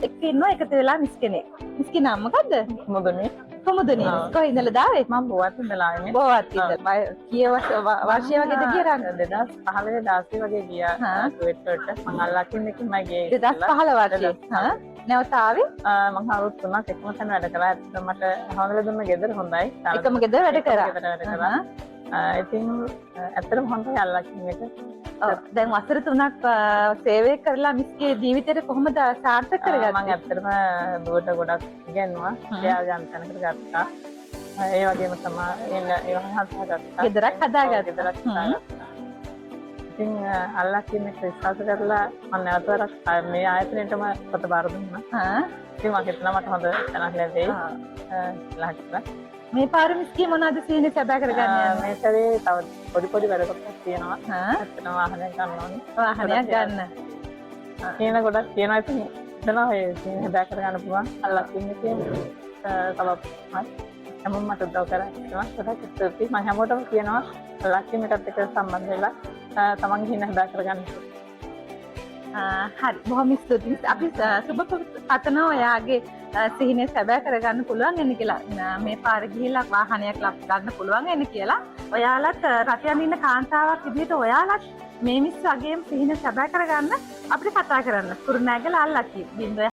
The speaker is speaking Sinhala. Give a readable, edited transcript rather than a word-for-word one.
එක්ක ඉන්නවා එකතු වෙලා මිස් කෙනෙක්. මිස්ගේ නම මොකද්ද? මුදුනේ කොමුදුනේ. කොහේ ඉඳලා දාවේ? මම බොවත් ඉඳලා ආවේ බෝවත් ඉඳලා. කීය වර්ෂය වගේද ගියේ රන්? 2015 16 වගේ ගියා කුවේට් වලට. මම අල්ලාකින් එකම ගියේ 2015 වර්ෂයේ. හා නැවත ආවේ? මම අවුරුදු 3ක් එකම තැන වැඩ කළා. ඇත්තටම මට හොඳට දුන්න ගෙදර හොඳයි. එකම ගෙදර වැඩ කරා. ගෙදර වැඩ කළා. ඉතින් ඇත්තටම හොඳයි අල්ලාකින් එක. දැන් වසර 3ක් සේවය කරලා මිස්ගේ ජීවිතේට කොහොමද සාර්ථක කරගත්තේ? මම ඇත්තටම දුවට ගොඩක් ඉගෙනුවා. එයා ගන්න තැනකට ගත්තා. ඒ වගේම තමයි ඒවා හදාගත්තා. ගෙදරක් හදාගත්තා. ගෙදරක් හදාගත්තා. ඉතින් අල්ලාකින් එක විශ්වාස කරලා මම නැවත වරක් මේ ආයතනයටම පොත බාර දුන්නා. ඉතින් මම හිතනවා මට හොඳ තැනක් ලැබෙයි. මේ පාර මිස්ගේ මොනවද සීනේ සැබෑ කරගන්නේ? මේ සැරේ තව පොඩි වැඩ කොටස් තියෙනවා. ඇත්තටම වාහනයක් ගන්න ඕනේ. වාහනයක් ගන්න. කියන ගොඩක් තියෙනවා. ඉතින් හිතනවා ඒ සීනේ සැබෑ කරගන්න පුළුවන්. අල්ලාකින් එකේ තව හැමෝම මට උදව් කරා. ගොඩක් ස්තුතියි. මම හැමෝටම කියනවා අල්ලාකින් එකත් එක්ක සම්බන්ධ වෙලා තමන්ගේ හින හදා කරගන්න. හරි බොහොම ස්තුතියි. අපි සුබ පතනවා ඔයාගේ සිහිනේ සැබෑ කරගන්න පුළුවන් වෙන කියලා. මේ පාර ගිහිල්ලා වාහනයක් ගන්න පුළුවන් වෙන කියලා. ඔයාලත් රටේ ඉන්න කාන්තාවක් විදිහට ඔයාලත් මේ මිස් වගේම සිහිනේ සැබෑ කරගන්න අපිට කතා කරන්න. කුරුණෑගල අල්ලාකින් 0